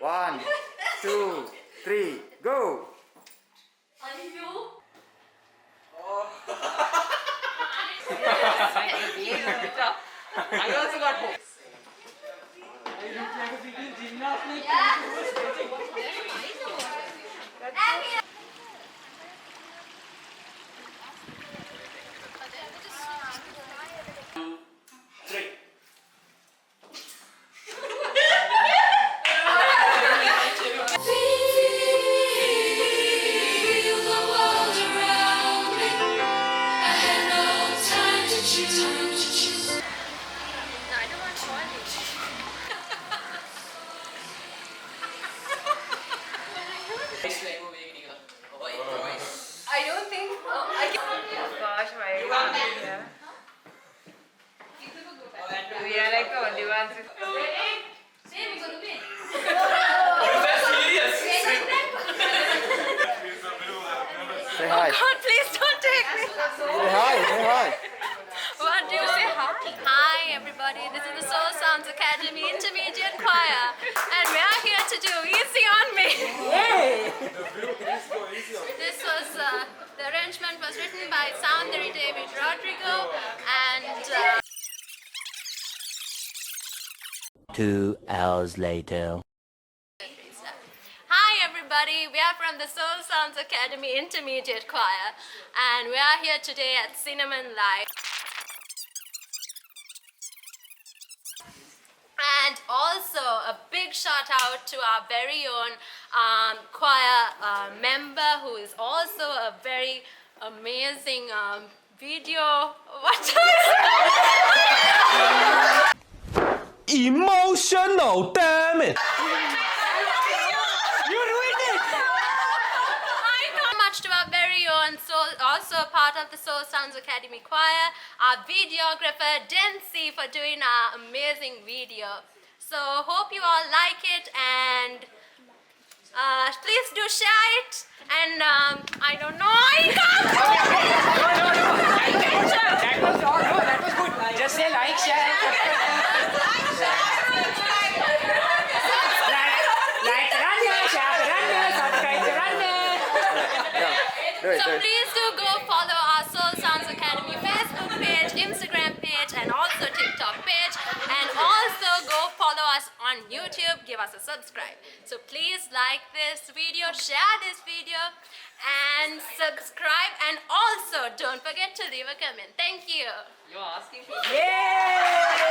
1, 2, 3, go! I also got hope. I don't think. Gosh, my God. Yeah. We are like the only ones. Say hi. God, please don't take me. Say hi, say hi. What do you say? Hi, everybody. This is the Soul Sounds Academy Intermediate Choir, and we are here to do Easy on Me. This was the arrangement was written by Soundary David Rodrigo and. 2 hours later. Hi everybody, we are from the Soul Sounds Academy Intermediate Choir and we are here today at Cinnamon Live. And also a big shout out to our very own choir member who is also a very amazing video. What? Emotional, damn it! Much to our very own also a part of the Soul Sounds Academy Choir, our videographer Dency for doing our amazing video. So hope you all like it and please do share it and I don't know. That was good. Just say like, share. So please do go follow our Soul Sounds Academy Facebook page, Instagram page and also TikTok page, and also go follow us on YouTube, give us a subscribe. So please like this video, share this video and subscribe, and also don't forget to leave a comment. Thank you. You're asking for. Yay!